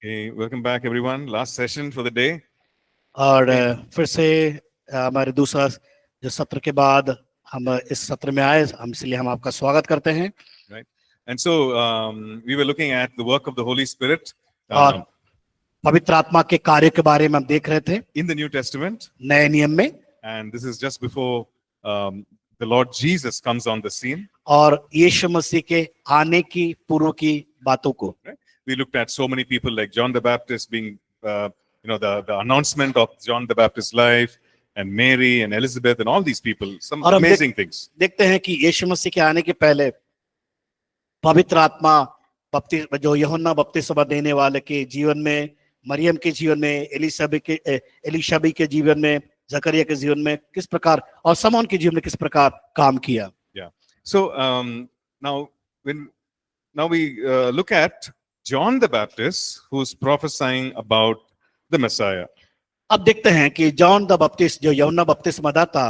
Okay, welcome back everyone. Last session for the day. और फिर से हमारे दूसरा जो सत्र के बाद हम इस सत्र में आए, हम इसलिए हम आपका स्वागत करते हैं। Right. And so we were looking at the work of the Holy Spirit और पवित्र आत्मा के कार्य के बारे में हम देख रहे थे in the New Testament. नए नियम में, And this is just before the Lord Jesus comes on the scene. और यीशु मसीह के आने की पूर्व की बातों को। Right? We looked at so many people like John the Baptist being, the announcement of John the Baptist's life, and Mary and Elizabeth and all these people. Some amazing things. देखते हैं कि यीशु मसीह के आने के पहले पवित्र आत्मा जो यूहन्ना बपतिस्मा देने वाले के जीवन में, मरियम के जीवन में, एलिशबी के जीवन में, जकरिया के जीवन में किस प्रकार, और समौन के जीवन में किस प्रकार काम किया। Yeah. So now we look at John the Baptist, who's prophesying about the Messiah. अब देखते हैं कि जॉन द बपतिस्ट जो यूहन्ना बपतिस्मा दाता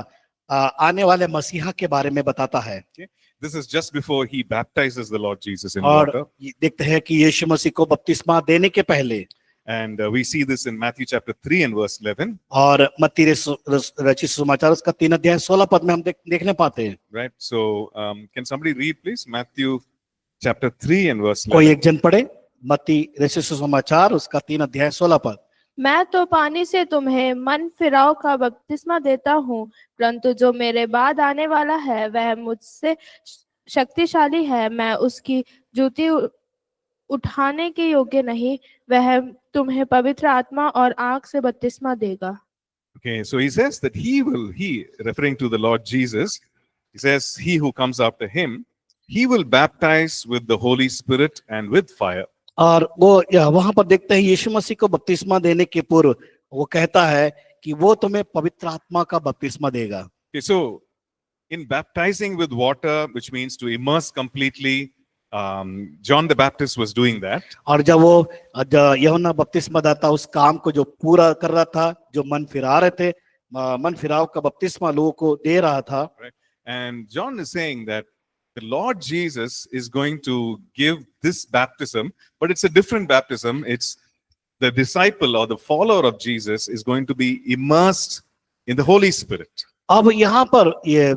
आने वाले मसीहा के बारे में बताता है। Okay? This is just before he baptizes the Lord Jesus in और water. देखते हैं कि यीशु मसीह को बपतिस्मा देने के पहले, And we see this in Matthew chapter 3 and verse 11. और मत्ती रचित सुसमाचार उसका 3 अध्याय 16 पद में हम देखने पाते हैं। Right. So can somebody read please Matthew chapter 3 and verse 11. कोई एक जन पढ़े मत्ती रचित सुसमाचार उसका 3 अध्याय 16 पद। मैं तो पानी से तुम्हें मन फिराव का बपतिस्मा देता हूँ, परंतु जो मेरे बाद आने वाला है वह मुझसे शक्तिशाली है, मैं उसकी जूती उठाने के योग्य नहीं। वह तुम्हें पवित्र आत्मा और आग से बपतिस्मा देगा। Okay, so he says that he referring to the Lord Jesus, he says he who comes after him, he will baptize with the Holy Spirit and with fire. और वो वहां पर देखते हैं यीशु मसीह को बपतिस्मा देने के पूर्व वो कहता है कि वो तुम्हें पवित्र आत्मा का बपतिस्मा देगा। Okay, so in baptizing with water, which means to immerse completely, John the Baptist was doing that. और जब वो यूहन्ना बपतिस्मा दाता उस काम को जो पूरा कर रहा था, जो मन फिरा रहे थे, मन फिराव का बपतिस्मा लोगों को दे रहा था। Right? And John is saying that the Lord Jesus is going to give this baptism, but it's a different baptism. It's the disciple or the follower of Jesus is going to be immersed in the Holy Spirit. अब यहाँ पर ये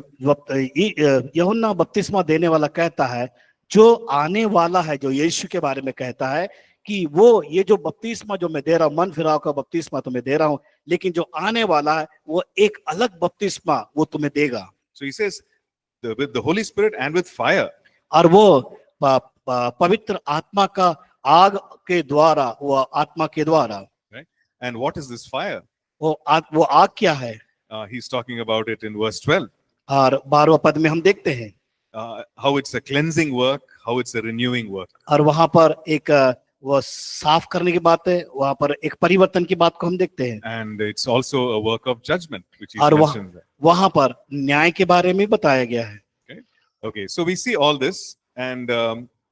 यूहन्ना बपतिस्मा देने वाला कहता है, जो आने वाला है, जो यीशु के बारे में कहता है कि वो ये जो बपतिस्मा जो मैं दे रहा हूँ, मन फिराव का बपतिस्मा तुम्हें दे रहा हूँ, लेकिन जो आने वाला है वो एक अलग बपतिस्मा वो तुम्हें देगा। So he says with the Holy Spirit and with fire. और वो पवित्र आत्मा का आग के द्वारा, वो आत्मा के द्वारा। Right? And what is this fire? वो आग क्या है? He's talking about it in verse 12. और 12वां पद में हम देखते हैं how it's a cleansing work, how it's a renewing work. और वहां पर एक वो साफ करने की बात है, वहां पर एक परिवर्तन की बात को हम देखते हैं। And it's also a work of judgment, which he और mentions there. वहां पर न्याय के बारे में बताया गया है। Okay, so we see all this, and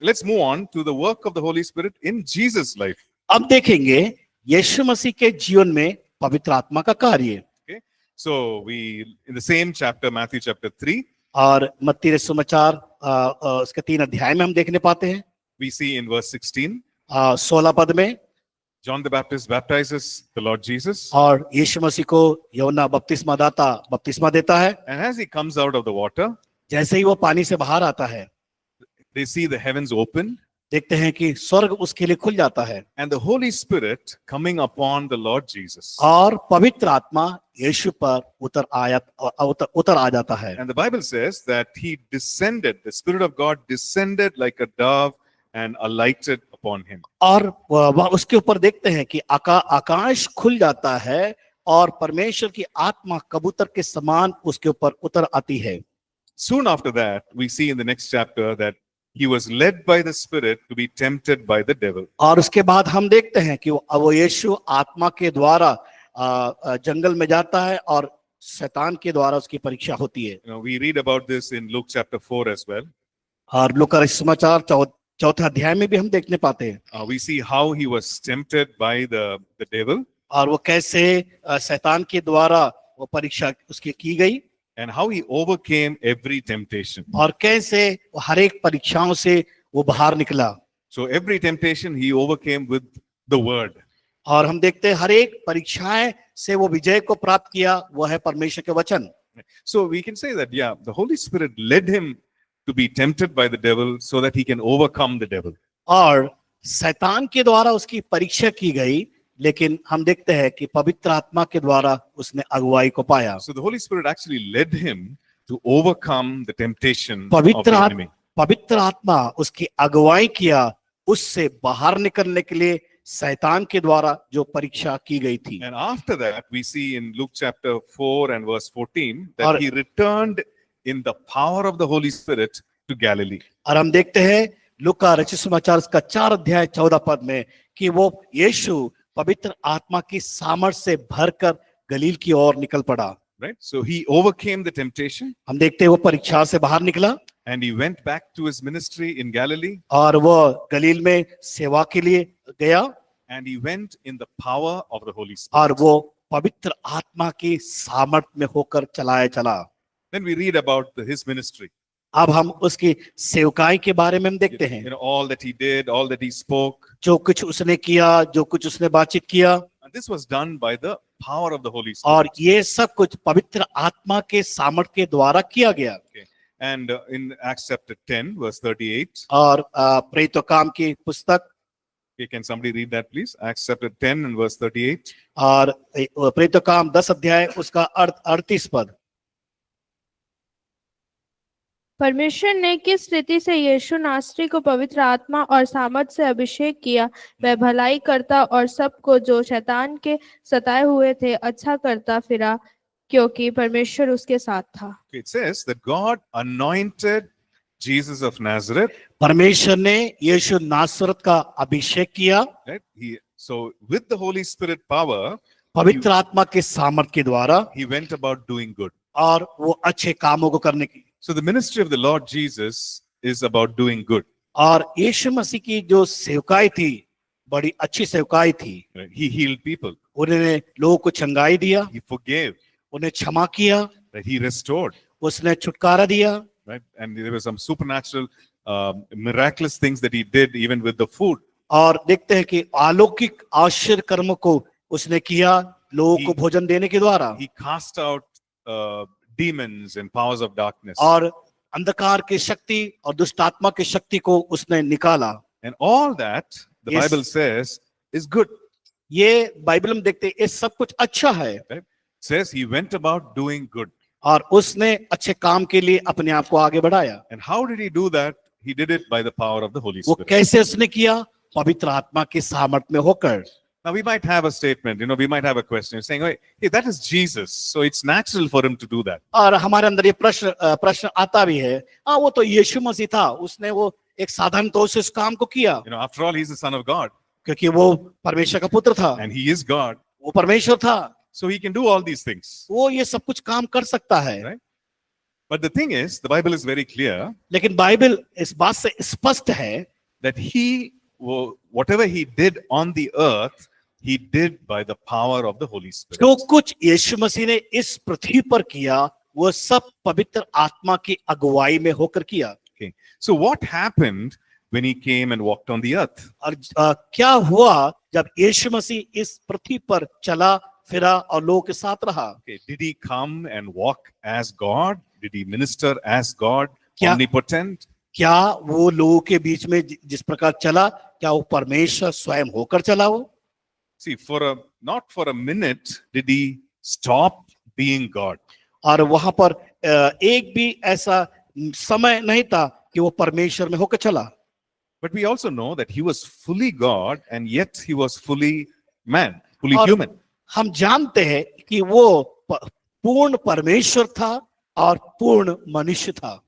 let's move on to the work of the Holy Spirit in Jesus' life. अब देखेंगे यीशु मसीह के जीवन में पवित्र आत्मा का कार्य। Okay, so we in the same chapter, Matthew chapter 3. और मत्ती रचित सुसमाचार उसके 3 अध्याय में हम देखने पाते हैं। We see in verse 16. 16 पद में John the Baptist baptizes the Lord Jesus. और यीशु मसीह को यूहन्ना बपतिस्मा दाता बपतिस्मा देता है। And as he comes out of the water, जैसे ही वो पानी से बाहर आता है, they see the heavens open. देखते हैं कि स्वर्ग उसके लिए खुल जाता है And the Holy Spirit coming upon the Lord Jesus. और पवित्र आत्मा यीशु पर उतर आ जाता है। And the Bible says that he descended, the Spirit of God descended like a dove and alighted upon him. और वह उसके ऊपर देखते हैं कि आकाश खुल जाता है और परमेश्वर की आत्मा कबूतर के समान उसके ऊपर उतर आती है। Soon after that, we see in the next chapter that he was led by the Spirit to be tempted by the devil. और उसके बाद हम देखते हैं कि वो यीशु आत्मा के द्वारा जंगल में जाता है और शैतान के द्वारा उसकी परीक्षा होती है। You know, we read about this in Luke chapter 4 as well. और लूका रचित सुसमाचार 4 अध्याय में भी हम देखने पाते हैं। We see how he was tempted by the devil. और वो कैसे शैतान के द्वारा वो परीक्षा उसकी की गई and how he overcame every temptation. और कैसे हर एक परीक्षाओं से वो बाहर निकला। So every temptation he overcame with the word. और हम देखते हैं हर एक परीक्षाएं से वो विजय को प्राप्त किया, वो है परमेश्वर के वचन। So we can say that, yeah, the Holy Spirit led him to be tempted by the devil so that he can overcome the devil. और शैतान के द्वारा उसकी परीक्षा की गई, लेकिन हम देखते हैं कि पवित्र आत्मा के द्वारा उसने अगुवाई को पाया। So the Holy Spirit actually led him to overcome the temptation of पवित्र the आत्मा enemy. पवित्र आत्मा उसकी अगुवाई किया, उससे बाहर निकलने के लिए शैतान के द्वारा जो परीक्षा की गई थी। And after that, we see in Luke chapter 4 and verse 14 that और- he returned in the power of the Holy Spirit to Galilee. और हम देखते हैं लूका रचित सुसमाचार का 4 अध्याय 14 पद में कि वो यीशु पवित्र आत्मा की सामर्थ से भरकर गलील की ओर निकल पड़ा। Right? So he overcame the temptation हम देखते हैं वो परीक्षा से बाहर निकला and he went back to his ministry in Galilee, और वो गलील में सेवा के लिए गया and he went in the power of the Holy Spirit. और वो पवित्र आत्मा की सामर्थ में होकर चला। Then we read about his ministry. अब हम उसकी सेवकाई के बारे में हम देखते हैं, You know, all that he did, all that he spoke. जो कुछ उसने किया, जो कुछ उसने बातचीत किया, And this was done by the power of the Holy और Spirit. ये सब कुछ पवित्र आत्मा के सामर्थ के द्वारा किया गया। And in Acts chapter 10, verse 38, और प्रेरितों काम की पुस्तक okay, can somebody read that please? Acts chapter 10 and verse 38. और प्रेरितों काम 10 अध्याय उसका 38 पद। परमेश्वर ने किस रीति से यीशु नासरी को पवित्र आत्मा और सामर्थ से अभिषेक किया, वह भलाई करता और सबको जो शैतान के सताए हुए थे अच्छा करता फिरा, क्योंकि परमेश्वर उसके साथ था। Okay, it says that God anointed Jesus of Nazareth. परमेश्वर ने यीशु नासरत का अभिषेक किया, Right? So with the Holy Spirit power, पवित्र आत्मा के सामर्थ के द्वारा, he went about doing good. और वो अच्छे कामों को करने की। So the ministry of the Lord Jesus is about doing good. और यीशु मसीह की जो सेवकाई थी बड़ी अच्छी सेवकाई थी। Right? He healed people. उन्होंने लोगों को चंगाई दिया, He forgave. उन्हें क्षमा किया, Right? He restored. उसने छुटकारा दिया, Right? And there were some supernatural, miraculous things that he did even with the food. और देखते हैं कि अलौकिक आश्चर्य कर्म को उसने किया लोगों को He- भोजन देने के द्वारा, He cast out demons and powers of darkness. और अंधकार की शक्ति और दुष्ट आत्मा की शक्ति को उसने निकाला। And all that, the Yes. Bible says, is good. ये बाइबल में देखते हैं ये सब कुछ अच्छा है, It says he went about doing good. और उसने अच्छे काम के लिए अपने आप को आगे बढ़ाया। And how did he do that? He did it by the power of the Holy वो Spirit. कैसे उसने किया? पवित्र आत्मा की सामर्थ में होकर। Now we might have a statement, we might have a question saying, hey, that is Jesus. So it's natural for him to do that. और हमारे अंदर ये प्रश्न आता भी है, हाँ वो तो यीशु मसीह था, उसने वो एक साधारण तौर से उस काम को किया, After all, he's the Son of God क्योंकि वो परमेश्वर का पुत्र था, and he is God. वो परमेश्वर था, So he can do all these things. वो ये सब कुछ काम कर सकता है। Right. But the thing is, the Bible is very clear लेकिन बाइबल इस बात से स्पष्ट है that whatever he did on the earth, he did by the power of the Holy Spirit. जो कुछ यीशु मसीह ने इस पृथ्वी पर किया वो सब पवित्र आत्मा की अगुवाई में होकर किया। Okay. So what happened when he came and walked on the earth? और क्या हुआ जब यीशु मसीह इस पृथ्वी पर चला फिरा और लोगों के साथ रहा? Okay. Did he come and walk as God? Did he minister as God, क्या- omnipotent? क्या वो लोगों के बीच में जिस प्रकार चला, क्या वो परमेश्वर स्वयं होकर चला? वो See, not for a minute did he stop being God. और वहां पर एक भी ऐसा समय नहीं था कि वो परमेश्वर में होकर चला। But we also know that he was fully God and yet he was fully man, fully और human. हम जानते हैं कि वो पूर्ण परमेश्वर था और पूर्ण मनुष्य था।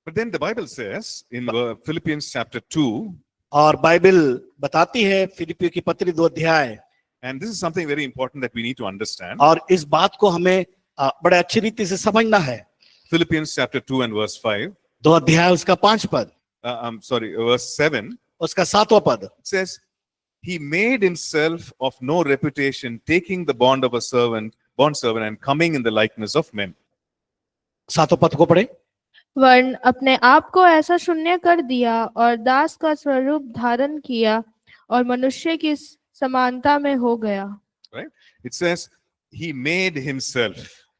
But then the Bible says in Philippians chapter 2, और बाइबल बताती है फिलिपियों की पत्री 2 अध्याय, and this is something very important that we need to understand. और इस बात को हमें बड़े अच्छी रीति से समझना है। Philippians chapter 2 and verse 5, 2 अध्याय उसका 5 पद, verse 7, उसका 7वां पद, it says, he made himself of no reputation, taking the bond servant, and coming in the likeness of men. 7वां पद को पढ़े। वर्ण अपने आप को ऐसा शून्य कर दिया और दास का स्वरूप धारण किया और मनुष्य की समानता में हो गया। right? It says he made himself,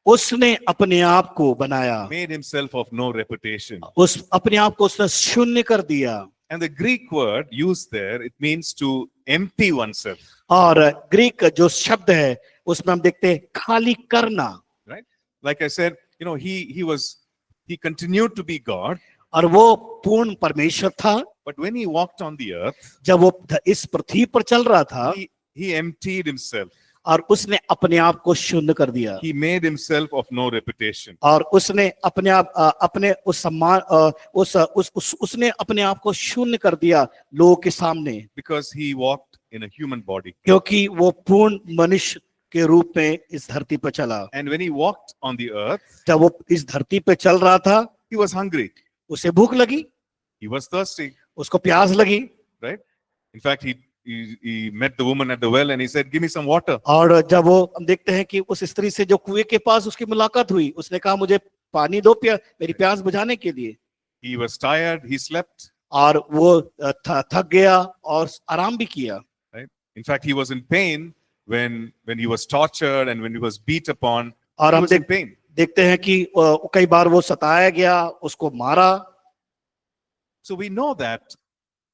उसने अपने आप को बनाया, made himself of no reputation. उस अपने आप को उसने शून्य कर दिया। And the Greek word used there, it means to empty oneself, और ग्रीक जो शब्द है उसमें हम देखते हैं खाली करना। right? Like I said, he continued to be God, और वो पूर्ण परमेश्वर था, but when he walked on the earth, जब वो इस पृथ्वी पर चल रहा था he emptied himself. और उसने अपने आप को शून्य कर दिया। He made himself of no reputation. और उसने अपने आप अपने उस सम्मान उसने अपने आप को शून्य कर दिया लोगों के सामने, Because he walked in a human body. क्योंकि वो पूर्ण मनुष्य के रूप में इस धरती पर चला। And when he walked on the earth, जब वो इस धरती पे चल रहा था, he was hungry. उसे भूख लगी, He was thirsty, उसको प्यास लगी। right? In fact, he met the woman at the well and he said, "Give me some water." और जब वो हम देखते हैं कि उस स्त्री से जो कुएं के पास उसकी मुलाकात हुई, उसने कहा मुझे पानी दो मेरी प्यास बुझाने के लिए। He was tired, he slept, और वो थक गया और आराम भी किया। right? In fact, he was in pain when he was tortured and when he was beat upon. और He हम was in pain. देखते हैं कि कई बार वो सताया गया, उसको मारा। So we know that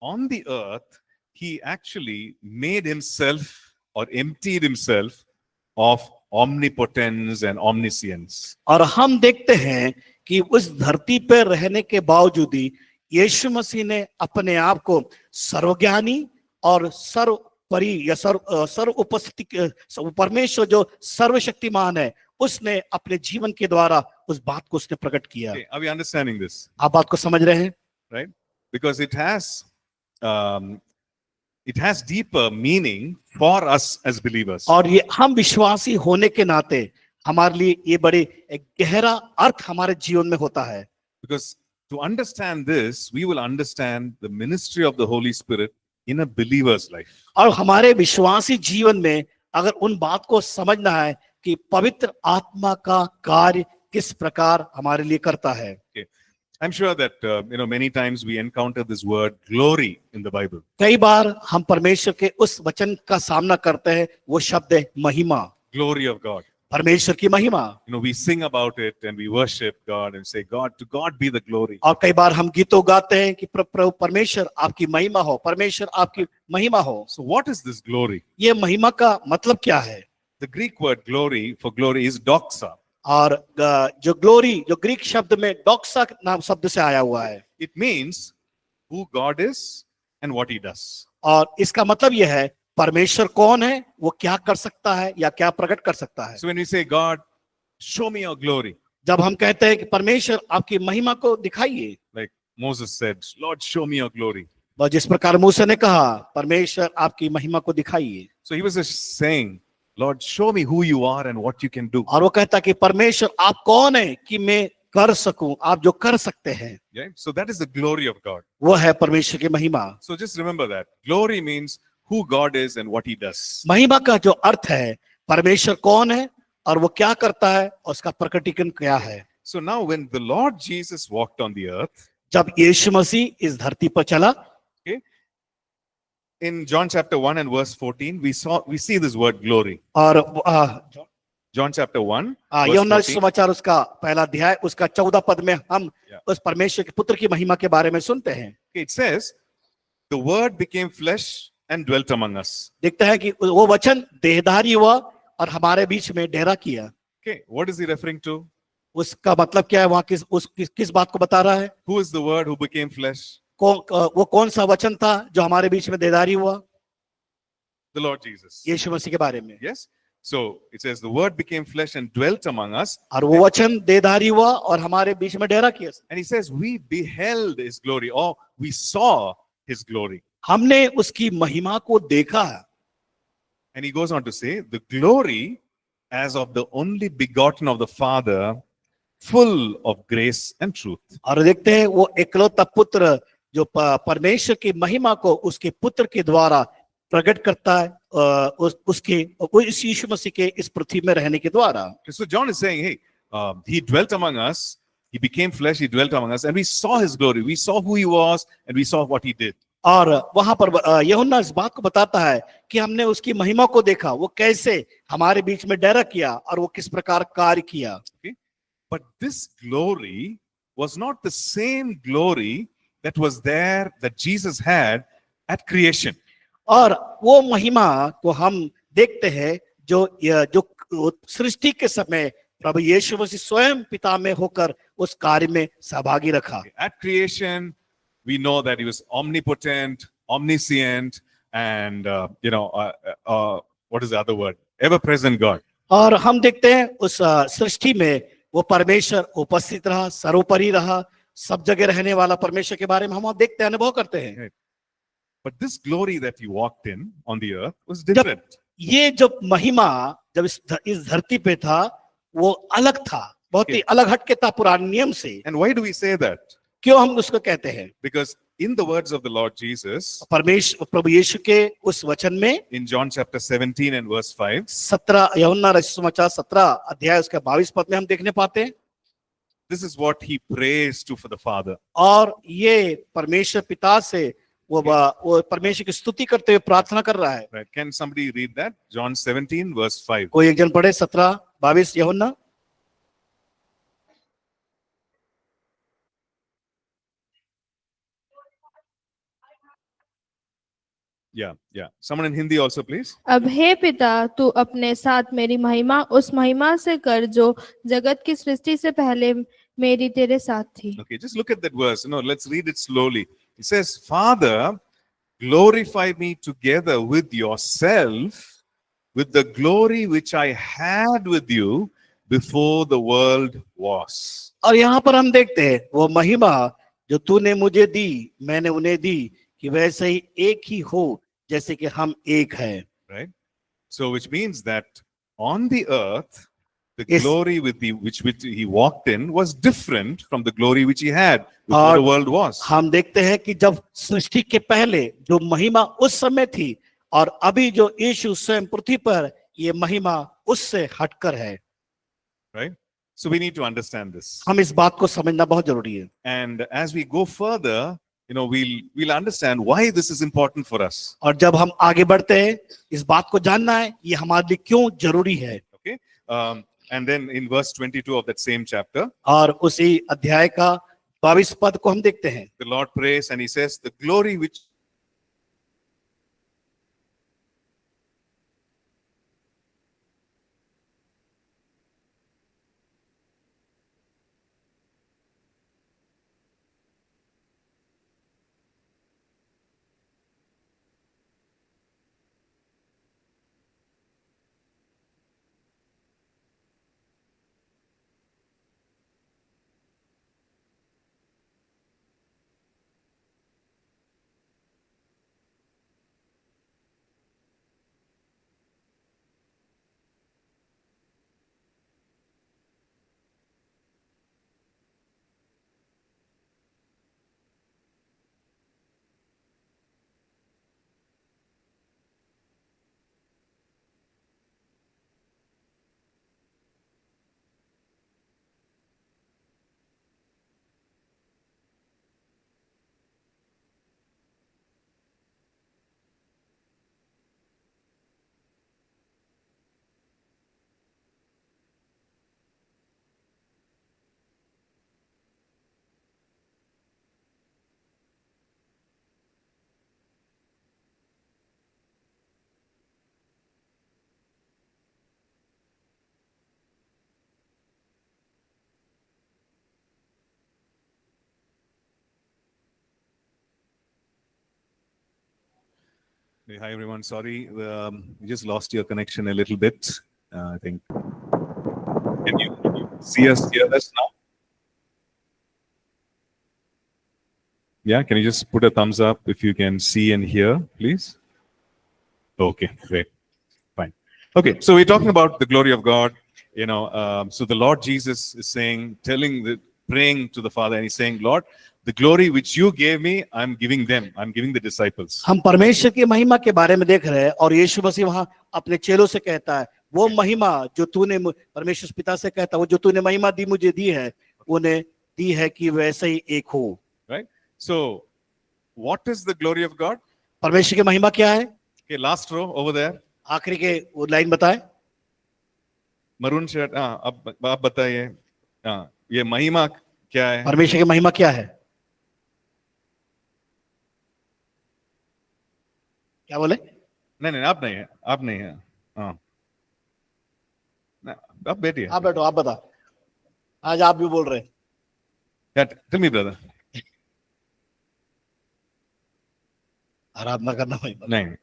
on the earth, he actually made himself or emptied himself of omnipotence and omniscience. और हम देखते हैं कि उस धरती पर रहने के बावजूद ही यीशु मसीह ने अपने आप को सर्वज्ञानी और सर्वपरि या सर्व उपस्थिति परमेश्वर जो सर्वशक्तिमान है, उसने अपने जीवन के द्वारा उस बात को उसने प्रकट किया। Okay, are we understanding this? आप बात को समझ रहे हैं? Right? Because it has deeper meaning for us as believers. और ये हम विश्वासी होने के नाते हमारे लिए ये बड़े एक गहरा अर्थ हमारे जीवन में होता है। Because to understand this, we will understand the ministry of the Holy Spirit in a believer's life. और हमारे विश्वासी जीवन में अगर उन बात को समझना है कि पवित्र आत्मा का कार्य किस प्रकार हमारे लिए करता है। Okay. I'm sure that many times we encounter this word glory in the Bible. कई बार हम परमेश्वर के उस वचन का सामना करते हैं, वो शब्द है महिमा, Glory of God. परमेश्वर की महिमा। We sing about it and we worship God and say, God, to God be the glory. और कई बार हम गीतों गाते हैं कि प्रभु परमेश्वर आपकी महिमा हो, परमेश्वर आपकी महिमा हो। So what is this glory? ये महिमा का मतलब क्या है? The Greek word for glory is doxa. और जो ग्लोरी जो ग्रीक शब्द में डॉक्सा नाम शब्द से आया हुआ है। It means who God is and what he does. और इसका मतलब यह है परमेश्वर कौन है, वो क्या कर सकता है या क्या प्रकट कर सकता है। So when we say, God, show me your glory, जब हम कहते हैं कि परमेश्वर आपकी महिमा को दिखाइए, like Moses said, Lord, show me your glory. और जिस प्रकार मूसा ने कहा परमेश्वर आपकी महिमा को दिखाइए, So he was just saying, Lord, show me who you are and what you can do. और वो कहता कि परमेश्वर आप कौन है कि मैं कर सकूं, आप जो कर सकते हैं। Yeah? So that is the glory of God. वो है परमेश्वर की महिमा। So just remember that. Glory means who God is and what he does. महिमा का जो अर्थ है परमेश्वर कौन है और वो क्या करता है और उसका प्रकटीकरण क्या है। So now when the Lord Jesus walked on the earth, जब यीशु मसीह इस धरती पर चला, okay, in John chapter 1 and verse 14, we see this word glory. और John chapter 1, यूहन्ना verse 14. समाचार उसका पहला अध्याय उसका 14 पद में हम उस परमेश्वर के पुत्र की महिमा के बारे में सुनते हैं। Okay, it says, the word became flesh and dwelt among us. देखता है कि वो वचन देहधारी हुआ और हमारे बीच में डेरा किया। Okay, what is he referring to? उसका मतलब क्या है, वहां किस बात को बता रहा है? Who is the word who became flesh? वो कौन सा वचन था जो हमारे बीच में देहधारी हुआ? The Lord Jesus. यीशु मसीह के बारे में। Yes. So it says the word became flesh and dwelt among us. और वो वचन देहधारी हुआ और हमारे बीच में डेरा किया। And he says we beheld his glory, or we saw his glory. हमने उसकी महिमा को देखा। And he goes on to say the glory as of the only begotten of the Father, full of grace and truth. और देखते हैं वो एकलौता पुत्र जो परमेश्वर की महिमा को उसके पुत्र के द्वारा प्रकट करता है, उसके इस यीशु मसीह के इस पृथ्वी में रहने के द्वारा। So John is saying, hey, he dwelt among us, he became flesh, he dwelt among us, and we saw his glory, we saw who he was, and we saw what he did. और वहां पर यूहन्ना इस बात को बताता है कि हमने उसकी महिमा को देखा, वो कैसे हमारे बीच में डेरा किया और वो किस प्रकार कार्य किया। Okay? But this glory was not the same glory that was there that Jesus had at creation. और वो महिमा को हम देखते हैं जो सृष्टि के समय प्रभु यीशु मसीह स्वयं पिता में होकर उस कार्य में सहभागी रखा। At creation, we know that he was omnipotent, omniscient, and what is the other word? Ever-present God. और हम देखते हैं उस सृष्टि में वो परमेश्वर उपस्थित रहा, सर्वोपरि रहा, सब जगह रहने वाला परमेश्वर के बारे में हम देखते हैं, अनुभव करते हैं। But this glory that he walked in on the earth was different. ये जब महिमा जब इस धरती पे था वो अलग था, बहुत ही अलग हटके था पुराने नियम से। And why do we say that? क्यों हम उसको कहते हैं? Because in the words of the Lord Jesus, परमेश्वर प्रभु यीशु के उस वचन में in John chapter 17 and verse 5, 17 यूहन्ना रचित सुसमाचार 17 अध्याय उसके 22 पद में हम देखने पाते हैं। this is what he prays to for the Father. और ये परमेश्वर पिता से वो परमेश्वर की स्तुति करते हुए प्रार्थना कर रहा है। Right? Can somebody read that? John 17 verse 5. कोई एक जन पढ़े 17-22 यूहन्ना। Yeah. Someone in Hindi also, please. अब हे पिता, तू अपने साथ मेरी महिमा उस महिमा से कर जो जगत की सृष्टि से पहले मेरी तेरे साथ थी। Okay, just look at that verse. Let's read it slowly. It says, Father, glorify me together with yourself, with the glory which I had with you before the world was. और यहाँ पर हम देखते हैं वो महिमा जो तूने मुझे दी मैंने उन्हें दी कि वैसे ही एक ही हो जैसे कि हम एक हैं। Right? So which means that on the earth, the Yes. glory with which he walked in was different from the glory which he had before the world was. हम देखते हैं कि जब सृष्टि के पहले जो महिमा उस समय थी और अभी जो यीशु स्वयं पृथ्वी पर ये महिमा उससे हटकर है। Right? So we need to understand this. हम इस बात को समझना बहुत जरूरी है। And as we go further, we'll understand why this is important for us. और जब हम आगे बढ़ते हैं इस बात को जानना है ये हमारे लिए क्यों जरूरी है। Okay? And then in verse 22 of that same chapter, और उसी अध्याय का 22 पद को हम देखते हैं। the Lord prays and he says, the glory which Hey, hi everyone. Sorry, we just lost your connection a little bit. I think. Can you hear us now? Yeah, can you just put a thumbs up if you can see and hear, please? Okay, great, fine. Okay, so we're talking about the glory of God. So the Lord Jesus is praying to the Father, and he's saying, Lord, the glory which you gave me, I'm giving them. I'm giving the disciples. हम परमेश्वर की महिमा के बारे में देख रहे हैं और यीशु मसीह वहां अपने चेलों से कहता है वो महिमा जो तूने परमेश्वर पिता से कहता है वो जो तूने महिमा दी मुझे दी है उन्हें दी है कि वैसे ही एक हो। Right? So What is the glory of God? परमेश्वर की महिमा क्या है? Okay, last row over there. आखिरी के वो लाइन बताएं। Maroon shirt. अब आप बताइए। ये महिमा क्या है? परमेश्वर की महिमा क्या है? क्या बोले? नहीं, आप नहीं है, आप नहीं है। हाँ, आप बैठिए। आप बैठो, आप बता। आज आप भी बोल रहे हैं। Tell me, brother. आराधना करना महिमा। नहीं,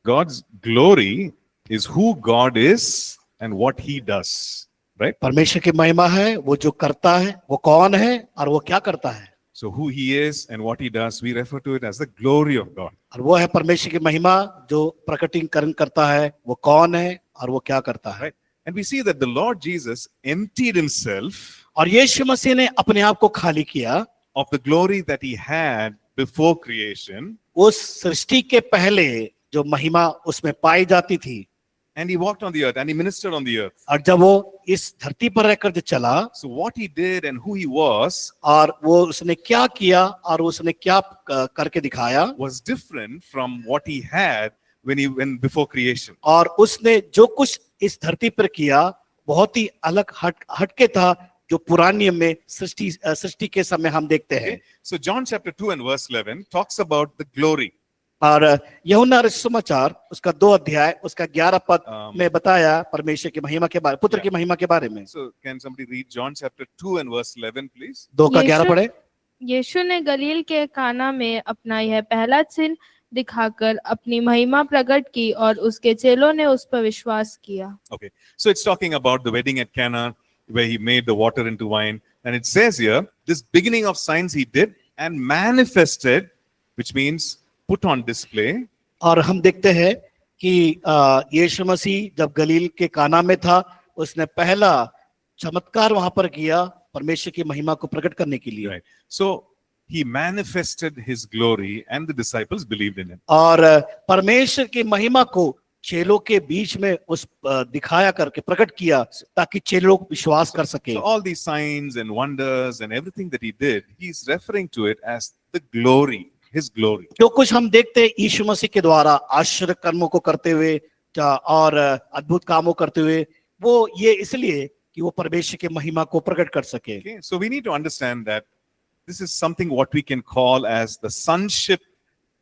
God's glory is who God is and what He does, right? परमेश्वर की महिमा है वो जो करता है, वो कौन है और वो क्या करता है। So who He is and what He does, we refer to it as the glory of God. और वो है परमेश्वर की महिमा जो प्रकटीकरण करता है, वो कौन है और वो क्या करता है। Right? And we see that the Lord Jesus emptied Himself और यीशु मसीह ने अपने आप को खाली किया of the glory that He had before creation, उस सृष्टि के पहले जो महिमा उसमें पाई जाती थी। and He walked on the earth and He ministered on the earth. और जब वो इस धरती पर रहकर जो चला So what He did and who He was और वो उसने क्या किया और उसने क्या करके दिखाया was different from what He had when before creation. और उसने जो कुछ इस धरती पर किया बहुत ही अलग हटके था जो पुराने नियम में सृष्टि के समय हम देखते हैं। Okay? So John chapter 2 and verse 11 talks about the glory. और यूहन्ना सुसमाचार उसका 2 अध्याय उसका 11 पद में बताया परमेश्वर की महिमा के बारे, पुत्र की महिमा के बारे में। So can somebody read John chapter 2 and verse 11 please? 2 का 11 पढ़े। यीशु ने गलील के काना में अपना यह पहला चिन्ह दिखाकर अपनी महिमा प्रकट की और उसके चेलों ने उस पर विश्वास किया। Okay, so it's talking about the wedding at Cana where He made the water into wine, and it says here this beginning of signs He did and manifested, which means put on display. और हम देखते हैं कि यीशु मसीह जब गलील के काना में था उसने पहला चमत्कार वहां पर किया परमेश्वर की महिमा को प्रकट करने के लिए। Right. So He manifested His glory and the disciples believed in Him. और परमेश्वर की महिमा को चेलों के बीच में उस दिखाया करके प्रकट किया ताकि चेले लोग विश्वास कर सके। So all these signs and wonders and everything that He did, He's referring to it as the glory, His glory. जो कुछ हम देखते हैं यीशु मसीह के द्वारा आश्चर्य कर्मों को करते हुए और अद्भुत कामों करते हुए, वो ये इसलिए कि वो परमेश्वर की महिमा को प्रकट कर सके। Okay, so we need to understand that this is something what we can call as the sonship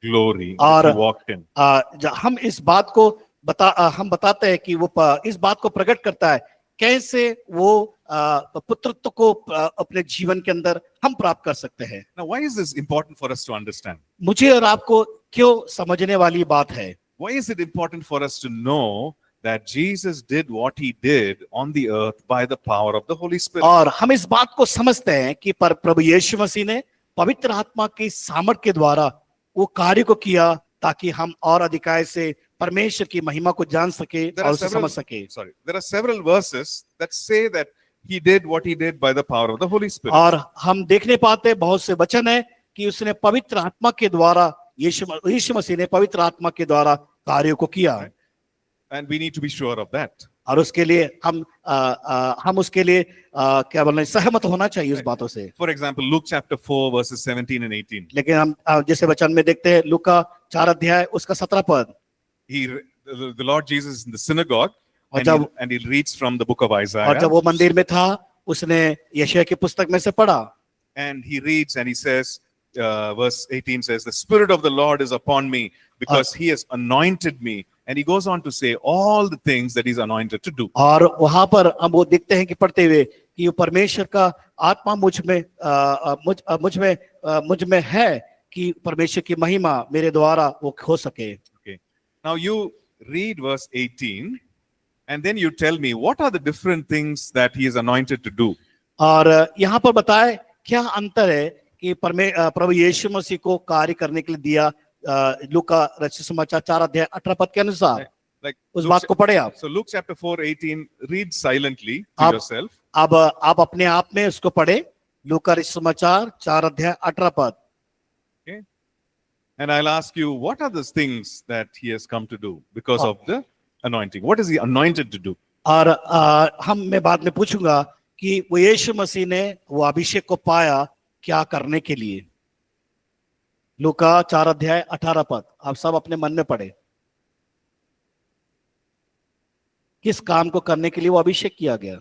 glory that He walked in. हम इस बात को हम बताते हैं कि वो इस बात को प्रकट करता है कैसे वो पुत्रत्व को अपने जीवन के अंदर हम प्राप्त कर सकते हैं। Now, why is this important for us to understand? मुझे और आपको क्यों समझने वाली बात है? Why is it important for us to know that Jesus did what He did on the earth by the power of the Holy Spirit? और हम इस बात को समझते हैं कि प्रभु यीशु मसीह ने पवित्र आत्मा की सामर्थ के द्वारा वो कार्य को किया ताकि हम और अधिकाय से परमेश्वर की महिमा को जान सके और उसे समझ सके। There are several verses that say that He did what He did by the power of the Holy Spirit. और हम देखने पाते बहुत से वचन है कि उसने पवित्र आत्मा के द्वारा यीशु मसीह ने पवित्र आत्मा के द्वारा कार्यों को किया। And we need to be sure of that. और उसके लिए हम उसके लिए क्या बोलना सहमत होना चाहिए उस बातों से। For example, Luke chapter 4 verses 17 and 18. लेकिन हम जैसे वचन में देखते हैं लूका 4 अध्याय उसका 17 पद। The Lord Jesus is in the synagogue and he reads from the book of Isaiah. और जब वो मंदिर में था उसने यशायाह की पुस्तक में से पढ़ा। And he reads and he says, verse 18 says, the Spirit of the Lord is upon me because He has anointed me. And he goes on to say all the things that He's anointed to do. और वहां पर हम वो देखते हैं कि पढ़ते हुए कि वो परमेश्वर का आत्मा मुझ में है कि परमेश्वर की महिमा मेरे द्वारा वो हो सके। Okay. Now you read verse 18 and then you tell me what are the different things that He is anointed to do. और यहाँ पर बताए क्या अंतर है कि प्रभु यीशु मसीह को कार्य करने के लिए दिया लूका रचित समाचार 4 अध्याय 18 पद के अनुसार। Like उस बात को पढ़े आप। So Luke chapter 4:18, read silently to yourself. अब आप अपने आप में उसको पढ़े लूका रचित समाचार 4 अध्याय 18 पद। Okay. And I'll ask you, what are those things that He has come to do because of the anointing? What is He anointed to do? और मैं बाद में पूछूंगा कि वो यीशु मसीह ने वो अभिषेक को पाया क्या करने के लिए। लूका 4 अध्याय 18 पद, आप सब अपने मन में पढ़े। किस काम को करने के लिए वो अभिषेक किया गया?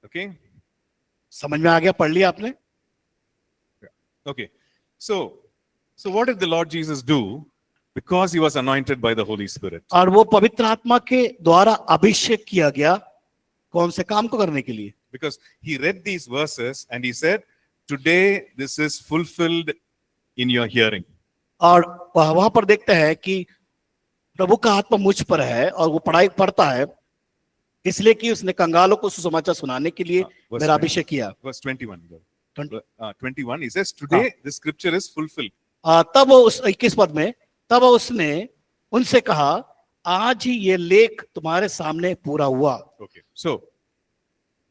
Okay. समझ में आ गया? पढ़ लिया आपने? Okay. So what did the Lord Jesus do? Because he was anointed by the Holy Spirit. और वो पवित्र आत्मा के द्वारा अभिषेक किया गया कौन से काम को करने के लिए? Because he read these verses and he said, today this is fulfilled in your hearing. और वहां पर देखते हैं कि प्रभु का आत्मा मुझ पर है और वो पढ़ाई पढ़ता है इसलिए कि उसने कंगालों को सुसमाचार सुनाने के लिए verse मेरा 20. अभिषेक किया। Verse 21. 20. 21, he says, today the scripture is fulfilled. तब वो उस 21 पद में तब उसने उनसे कहा, आज ही ये लेख तुम्हारे सामने पूरा हुआ। Okay. So,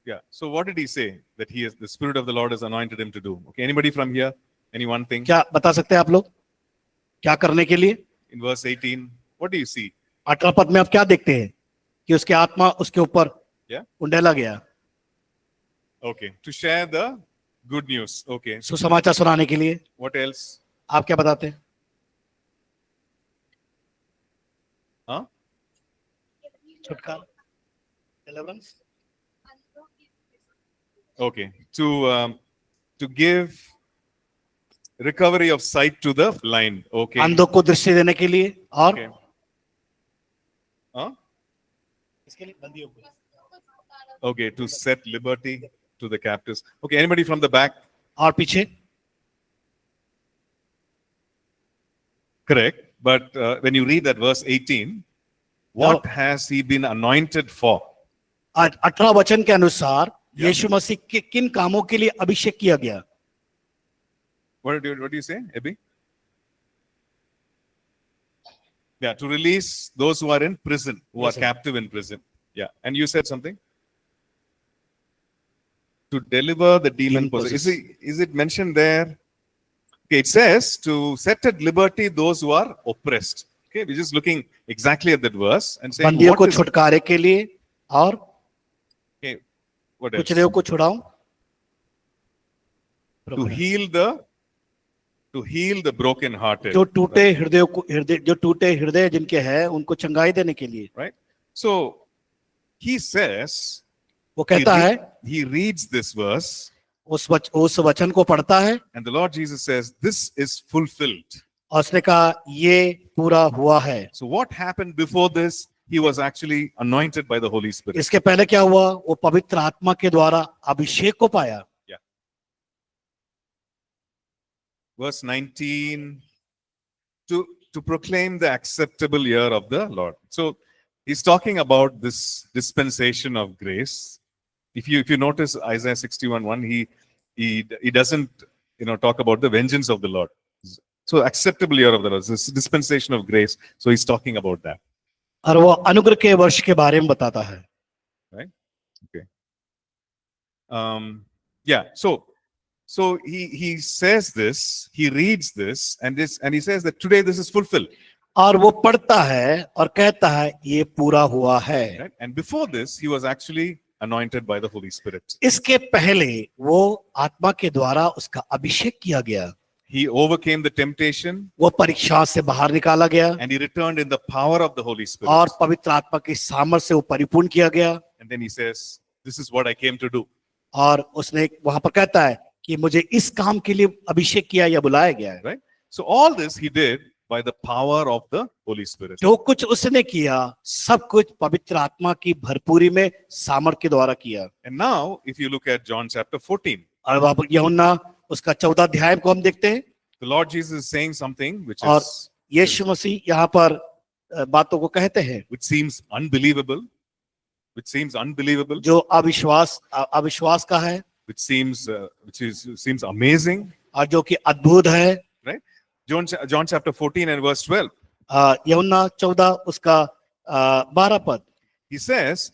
yeah. So what did he say that the Spirit of the Lord has anointed him to do? Okay. Anybody from here? Any one thing? क्या बता सकते हैं आप लोग क्या करने के लिए? In verse 18, what do you see? 18 पद में आप क्या देखते हैं कि उसके आत्मा उसके ऊपर Yeah. उंडेला गया? Okay. To share the good news. Okay. सुसमाचार सुनाने के लिए। What else? आप क्या बताते हैं? Huh? छुटकारा, deliverance? Okay. To give recovery of sight to the blind. Okay. अंधों को दृष्टि देने के लिए और Okay. Huh? इसके लिए बंदियों को। Okay. To set liberty to the captives. Okay. Anybody from the back? और पीछे? Correct. But when you read that verse 18, what has he been anointed for? 18 वचन के अनुसार यीशु मसीह के किन कामों के लिए अभिषेक किया गया? What do you say, Abby? Yeah, to release those who are in prison, who are Prison. captive in prison. Yeah. And you said something? To deliver the demon Demon possessed. possessed. Is it mentioned there? Okay, it says to set at liberty those who are oppressed. Okay, we're just looking exactly at that verse and saying, बंदियों को what is it? छुटकारे के लिए और Okay, what else? कुचले को छुड़ाऊं? To heal the broken hearted. जो टूटे हृदय जिनके हैं उनको चंगाई देने के लिए। Right? So he says, वो कहता है, he reads this verse, उस वचन को पढ़ता है and the Lord Jesus says, this is fulfilled. और उसने कहा ये पूरा हुआ है। So what happened before this? He was actually anointed by the Holy Spirit. इसके पहले क्या हुआ? वो पवित्र आत्मा के द्वारा अभिषेक को पाया। Verse 19, to proclaim the acceptable year of the Lord. So he's talking about this dispensation of grace. If you notice Isaiah 61:1, he doesn't talk about the vengeance of the Lord. So acceptable year of the Lord, this dispensation of grace. So he's talking about that. और वो अनुग्रह के वर्ष के बारे में बताता है। Right? Okay. Yeah. So he says this, he reads this, and he says that today this is fulfilled. और वो पढ़ता है और कहता है ये पूरा हुआ है। Right? And before this, he was actually anointed by the Holy Spirit. इसके पहले वो आत्मा के द्वारा उसका अभिषेक किया गया। He overcame the temptation वो परीक्षा से बाहर निकाला गया and he returned in the power of the Holy Spirit. और पवित्र आत्मा की सामर्थ से वो परिपूर्ण किया गया। And then he says, this is what I came to do. और उसने वहां पर कहता है कि मुझे इस काम के लिए अभिषेक किया या बुलाया गया है। Right? So all this he did by the power of the Holy Spirit. जो कुछ उसने किया सब कुछ पवित्र आत्मा की भरपूरी में सामर्थ के द्वारा किया। And now, if you look at John chapter 14, और वहां पर यूहन्ना उसका 14 अध्याय को हम देखते हैं the Lord Jesus is saying something which और is यीशु मसीह यहाँ पर बातों को कहते हैं which seems unbelievable, जो अविश्वास का है, which seems amazing. और जो कि अद्भुत है। Right? John chapter 14 and verse 12. यूहन्ना 14 उसका 12 पद। He says,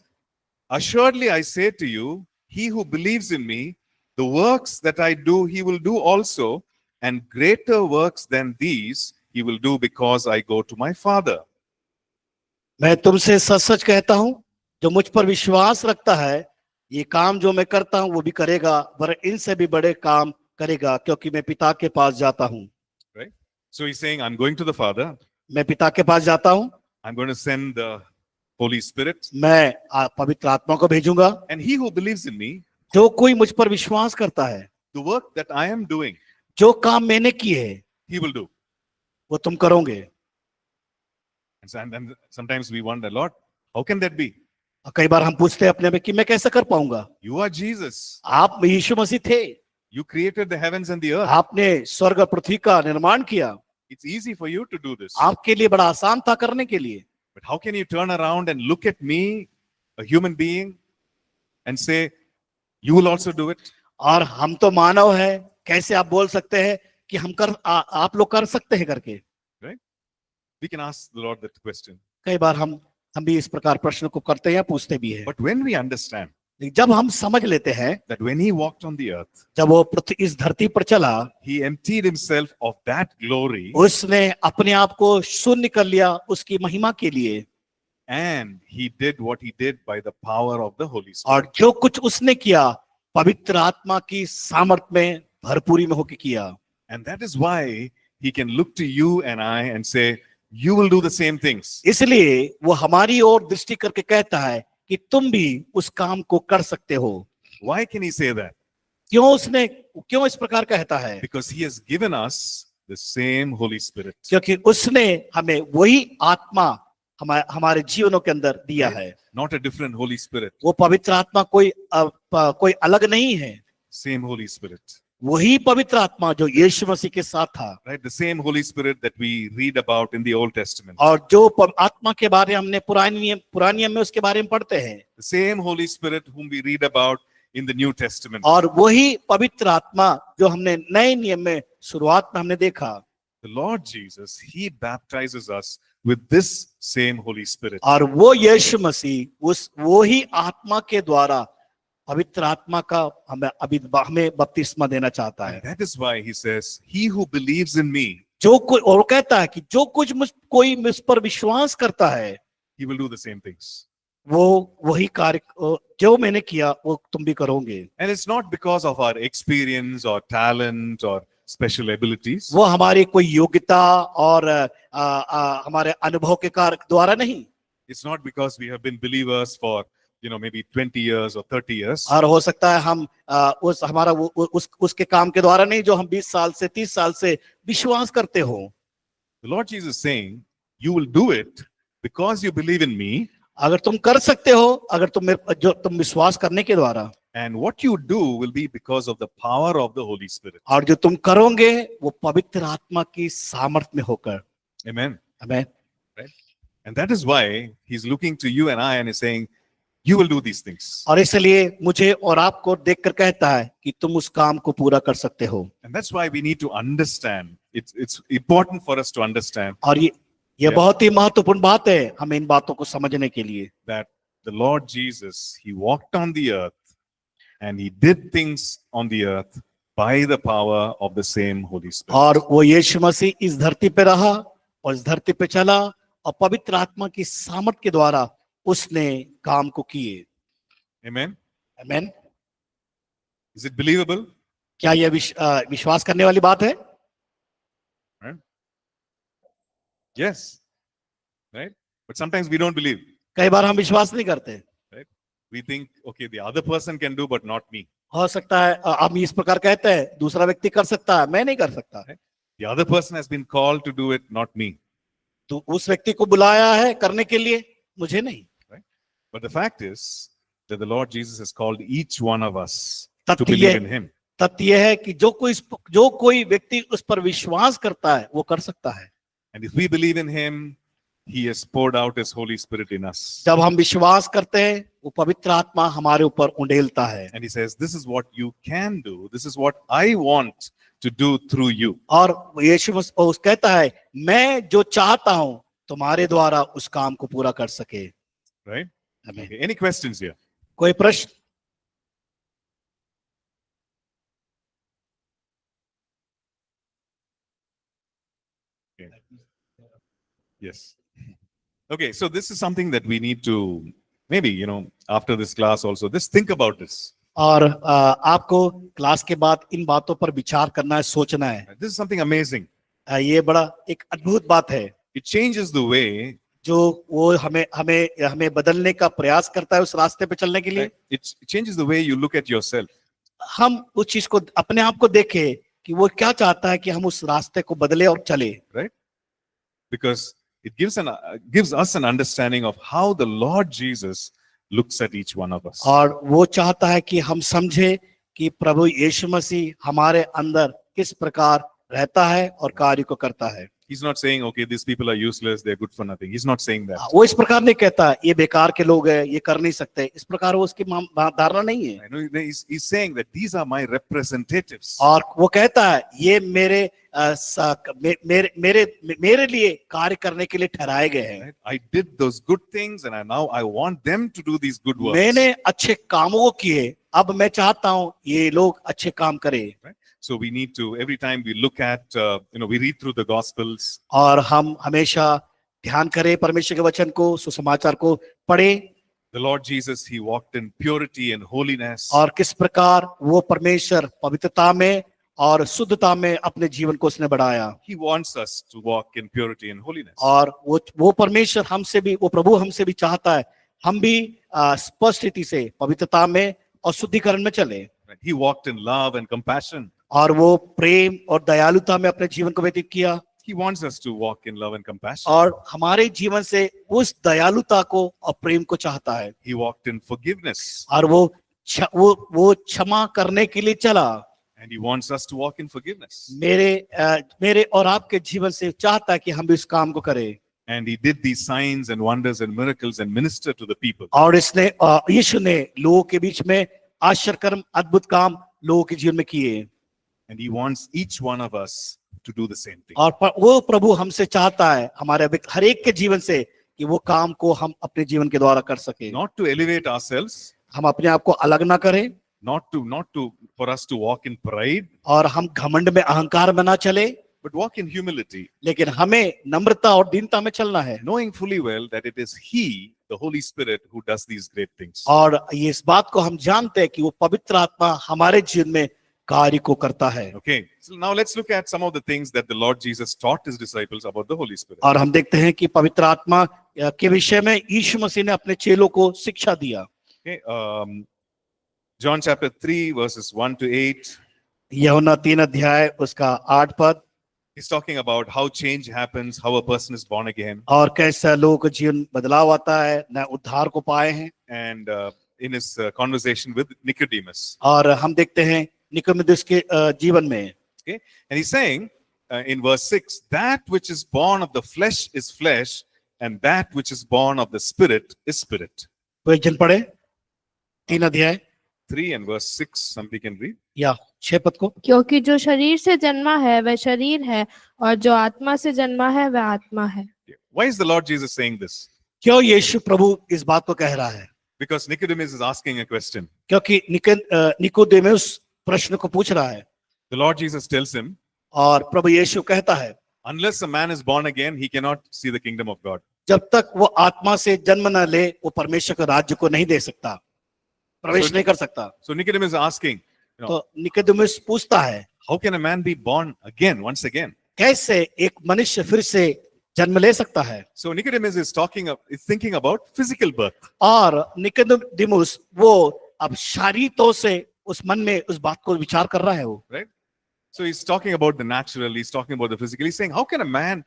Assuredly, I say to you, he who believes in me, the works that I do, he will do also, and greater works than these he will do because I go to my Father. मैं तुमसे सच सच कहता हूं, जो मुझ पर विश्वास रखता है, ये काम जो मैं करता हूं वो भी करेगा, पर इनसे भी बड़े काम करेगा, क्योंकि मैं पिता के पास जाता हूं। Right? So he's saying, I'm going to the Father. मैं पिता के पास जाता हूं, I'm going to send the Holy Spirit. मैं पवित्र आत्मा को भेजूंगा। And he who believes in me, जो कोई मुझ पर विश्वास करता है, the work that I am doing, जो काम मैंने किए है he will do. वो तुम करोगे। And sometimes we wonder, Lord, how can that be? और कई बार हम पूछते हैं अपने में कि मैं कैसे कर पाऊंगा। You are Jesus. आप यीशु मसीह थे, You created the heavens and the earth. आपने स्वर्ग और पृथ्वी का निर्माण किया, It's easy for you to do this. आपके लिए बड़ा आसान था करने के लिए। But how can you turn around and look at me, a human being, and say, you will also do it? और हम तो मानव है, कैसे आप बोल सकते हैं कि आप लोग कर सकते हैं करके। Right? We can ask the Lord that question. कई बार हम भी इस प्रकार प्रश्न को करते हैं या पूछते भी हैं। But when we understand जब हम समझ लेते हैं, that when he walked on the earth, जब वो इस धरती पर चला, he emptied himself of that glory, उसने अपने आप को शून्य कर लिया उसकी महिमा के लिए, and he did what he did by the power of the Holy Spirit. और जो कुछ उसने किया पवित्र आत्मा की सामर्थ में भरपूरी में होकर किया। And that is why he can look to you and I and say, you will do the same things. इसलिए वो हमारी ओर दृष्टि करके कहता है कि तुम भी उस काम को कर सकते हो। Why can he say that? क्यों इस प्रकार कहता है? Because he has given us the same Holy Spirit. क्योंकि उसने हमें वही आत्मा हमारे जीवनों के अंदर दिया है। Not a different Holy Spirit. वो पवित्र आत्मा कोई अलग नहीं है, Same Holy Spirit. वही पवित्र आत्मा जो यीशु मसीह के साथ था। Right? The same Holy Spirit that we read about in the Old Testament. और जो आत्मा के बारे में हमने पुरानी नियम में उसके बारे में पढ़ते हैं, The same Holy Spirit whom we read about in the New Testament. और वही पवित्र आत्मा जो हमने नए नियम में शुरुआत में हमने देखा। The Lord Jesus, he baptizes us with this same Holy Spirit. और वो यीशु मसीह वो ही आत्मा के द्वारा पवित्र आत्मा का हमें बपतिस्मा देना चाहता है। And that is why he says, he who believes in me, जो कोई, और कहता है कि जो कोई मुझ पर विश्वास करता है, he will do the same things. वो वही कार्य जो मैंने किया वो तुम भी करोगे। And it's not because of our experience or talent or special abilities. वो हमारी कोई योग्यता और हमारे अनुभव के कार्य द्वारा नहीं। It's not because we have been believers for, maybe 20 years or 30 years. और हो सकता है हम उसके काम के द्वारा नहीं, जो हम 20 साल से 30 साल से विश्वास करते हो। The Lord Jesus is saying, you will do it because you believe in me. अगर तुम कर सकते हो, अगर तुम विश्वास करने के द्वारा, And what you do will be because of the power of the Holy Spirit. और जो तुम करोगे वो पवित्र आत्मा की सामर्थ में होकर। Amen. आमीन। Right? And that is why he's looking to you and I and is saying, you will do these things. और इसलिए मुझे और आपको देखकर कहता है कि तुम उस काम को पूरा कर सकते हो। And that's why we need to understand. It's important for us to understand और ये बहुत ही महत्वपूर्ण बात है हमें इन बातों को समझने के लिए, that the Lord Jesus, he walked on the earth and he did things on the earth by the power of the same Holy Spirit. और वो यीशु मसीह इस धरती पे रहा और इस धरती पे चला और पवित्र आत्मा की सामर्थ के द्वारा उसने काम को किए। Amen. आमीन। Is it believable? क्या यह विश्वास करने वाली बात है? Yes. Right? But sometimes we don't believe. कई बार हम विश्वास नहीं करते। We think, okay, the other person can do, but not me. हो सकता है हम इस प्रकार कहते हैं, दूसरा व्यक्ति कर सकता है, मैं नहीं कर सकता। The other person has been called to do it, not me. तो उस व्यक्ति को बुलाया है करने के लिए, मुझे नहीं। Right? But the fact is that the Lord Jesus has called each one of us to तथ्य believe in him. यह है कि जो कोई व्यक्ति उस पर विश्वास करता है वो कर सकता है। And if we believe in him, he has poured out his Holy Spirit in us. जब हम विश्वास करते हैं वो पवित्र आत्मा हमारे ऊपर उंडेलता है। And he says, this is what you can do. This is what I want to do through you. और यीशु मसीह कहता है, मैं जो चाहता हूं तुम्हारे द्वारा उस काम को पूरा कर सके। Right? आमीन। Okay. Any questions here? कोई प्रश्न? Yes. Okay, so this is something that we need to maybe, after this class also, just think about this. और आपको क्लास के बाद इन बातों पर विचार करना है, सोचना है। This is something amazing. ये बड़ा एक अद्भुत बात है It changes the way, जो वो हमें हमें हमें बदलने का प्रयास करता है उस रास्ते पे चलने के लिए। right? It changes the way you look at yourself. हम उस चीज को, अपने आप को देखें कि वो क्या चाहता है कि हम उस रास्ते को बदले और चले। Right? Because it gives us an understanding of how the Lord Jesus looks at each one of us. और वो चाहता है कि हम समझे कि प्रभु यीशु मसीह हमारे अंदर किस प्रकार रहता है और कार्य को करता है। He's not saying, okay, these people are useless, they're good for nothing. He's not saying that. वो इस प्रकार नहीं कहता ये बेकार के लोग हैं, ये कर नहीं सकते, इस प्रकार वो उसकी धारणा नहीं है। I know he's saying that these are my representatives. और वो कहता है ये मेरे लिए कार्य करने के लिए ठहराए गए हैं। Right? I did those good things and now I want them to do these good works. मैंने अच्छे कामों को किए, अब मैं चाहता हूं ये लोग अच्छे काम करें। Right? So we need to, every time we look at, we read through the Gospels. और हम हमेशा ध्यान करें परमेश्वर के वचन को, सुसमाचार को पढ़ें। The Lord Jesus, he walked in purity and holiness. और किस प्रकार वो परमेश्वर पवित्रता में और शुद्धता में अपने जीवन को उसने बढ़ाया। He wants us to walk in purity and holiness. और वो परमेश्वर हमसे भी, वो प्रभु हमसे भी चाहता है हम भी स्पष्ट रीति से पवित्रता में और शुद्धिकरण में चले। Right? He walked in love and compassion. और वो प्रेम और दयालुता में अपने जीवन को व्यतीत किया। He wants us to walk in love and compassion. और हमारे जीवन से उस दयालुता को और प्रेम को चाहता है। He walked in forgiveness. और वो क्षमा करने के लिए चला। And he wants us to walk in forgiveness. मेरे और आपके जीवन से चाहता है कि हम भी इस काम को करें। And he did these signs and wonders and miracles and ministered to the people. और इसने यीशु ने लोगों के बीच में आश्चर्यकर्म अद्भुत काम लोगों के जीवन में किए। And he wants each one of us to do the same thing. और वो प्रभु हमसे चाहता है हमारे हर एक के जीवन से कि वो काम को हम अपने जीवन के द्वारा कर सके। Not to elevate ourselves, हम अपने आप को अलग ना करें, not to for us to walk in pride, और हम घमंड में अहंकार में ना चले, but walk in humility, लेकिन हमें नम्रता और दीनता में चलना है। knowing fully well that it is he, the Holy Spirit, who does these great things. और ये इस बात को हम जानते हैं कि वो पवित्र आत्मा हमारे जीवन में कार्य को करता है। Okay, so now let's look at some of the things that the Lord Jesus taught his disciples about the Holy Spirit. और हम देखते हैं कि पवित्र आत्मा के विषय में यीशु मसीह ने अपने चेलों को शिक्षा दिया। Okay, John chapter 3 verses 1 to 8. यूहन्ना 3 अध्याय उसका 8 पद। He's talking about how change happens, how a person is born again. और कैसा लोगों का जीवन बदलाव आता है, नए उद्धार को पाए हैं। And in his conversation with Nicodemus. और हम देखते हैं निकोदेमुस के जीवन में। Okay, and he's saying in verse 6, that which is born of the flesh is flesh, and that which is born of the spirit is spirit. वो एक जन पढ़े 3 अध्याय 3 and verse 6, somebody can read. या 6 पद को। क्योंकि जो शरीर से जन्मा है वह शरीर है, और जो आत्मा से जन्मा है वह आत्मा है। Why is the Lord Jesus saying this? क्यों यीशु प्रभु इस बात को कह रहा है? Because Nicodemus is asking a question. क्योंकि निकोदेमुस प्रश्न को पूछ रहा है। The Lord Jesus tells him, और प्रभु यीशु कहता है unless a man is born again, he cannot see the kingdom of God. जब तक वो आत्मा से जन्म न ले वो परमेश्वर के राज्य को नहीं दे सकता, प्रवेश नहीं कर सकता। So Nicodemus is asking, तो निकोदेमुस पूछता है how can a man be born again, once again? कैसे एक मनुष्य फिर से जन्म ले सकता है? So Nicodemus is thinking about physical birth. और निकोदेमुस वो अब शारीरिक तौर से उस मन में उस बात को विचार कर रहा है वो। Right? So he's talking about the natural, he's talking about the physical. He's saying, how can a man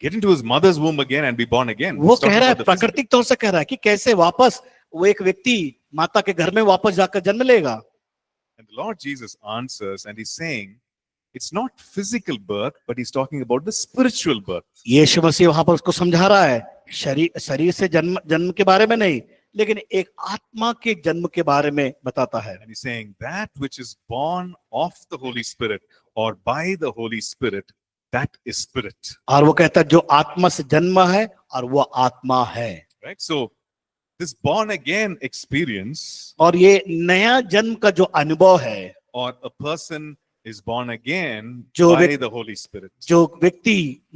get into his mother's womb again and be born again? वो He's कह talking रहा है, about the physical. प्राकृतिक तौर से कह रहा है कि कैसे वापस वो एक व्यक्ति माता के घर में वापस जाकर जन्म लेगा। And the Lord Jesus answers and he's saying, it's not physical birth, but he's talking about the spiritual birth. यीशु मसीह वहां पर उसको समझा रहा है, शरीर से जन्म के बारे में नहीं, लेकिन एक आत्मा के जन्म के बारे में बताता है। And he's saying that which is born of the Holy Spirit or by the Holy Spirit, that is spirit. और वो कहता है जो आत्मा से जन्मा है और वो आत्मा है। Right? So this born again experience, और ये नया जन्म का जो अनुभव है, or a person is born again जो by व्यक्ति- the Holy Spirit. जो व्यक्ति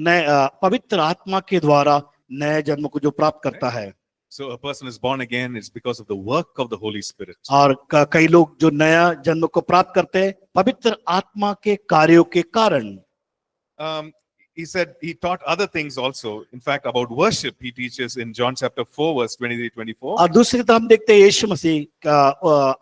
पवित्र आत्मा के द्वारा नए जन्म को जो प्राप्त करता है, So a person is born again, it's because of the work of the Holy Spirit. और कई लोग जो नया जन्म को प्राप्त करते हैं पवित्र आत्मा के कार्यों के कारण। He said he taught other things also. In fact, about worship, he teaches in John chapter 4, verse 23-24. और दूसरी तरफ हम देखते हैं यीशु मसीह का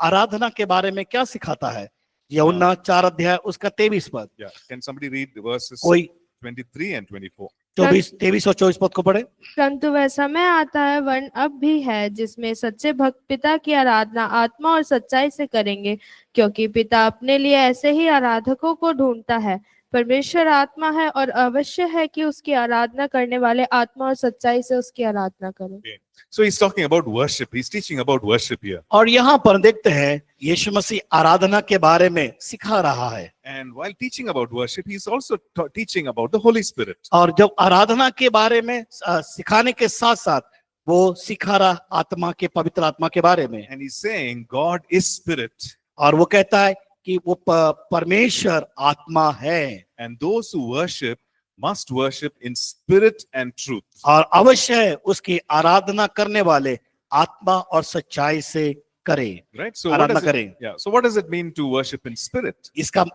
आराधना के बारे में क्या सिखाता है। यूहन्ना 4 अध्याय उसका 23 पद। Yeah, can somebody read the verses कोई 23 and 24? 23 और 24 पद को पढ़े। परंतु वह समय आता है, वरन अब भी है, जिसमें सच्चे भक्त पिता की आराधना आत्मा और सच्चाई से करेंगे, क्योंकि पिता अपने लिए ऐसे ही आराधकों को ढूंढता है। परमेश्वर आत्मा है और अवश्य है कि उसकी आराधना करने वाले आत्मा और सच्चाई से उसकी आराधना करें। Okay. So he's talking about worship. He's teaching about worship here. और यहाँ पर देखते हैं यीशु मसीह आराधना के बारे में सिखा रहा है। And while teaching about worship, he's also teaching about the Holy Spirit. और जब आराधना के बारे में सिखाने के साथ साथ वो सिखा रहा आत्मा के पवित्र आत्मा के बारे में। And he's saying God is spirit, और वो कहता है कि वो परमेश्वर आत्मा है and those who worship must worship in spirit and truth. और अवश्य है उसकी आराधना करने वाले आत्मा और सच्चाई से करें, Right? So what Aradhana does it, करें। yeah. So what does it mean to worship in spirit?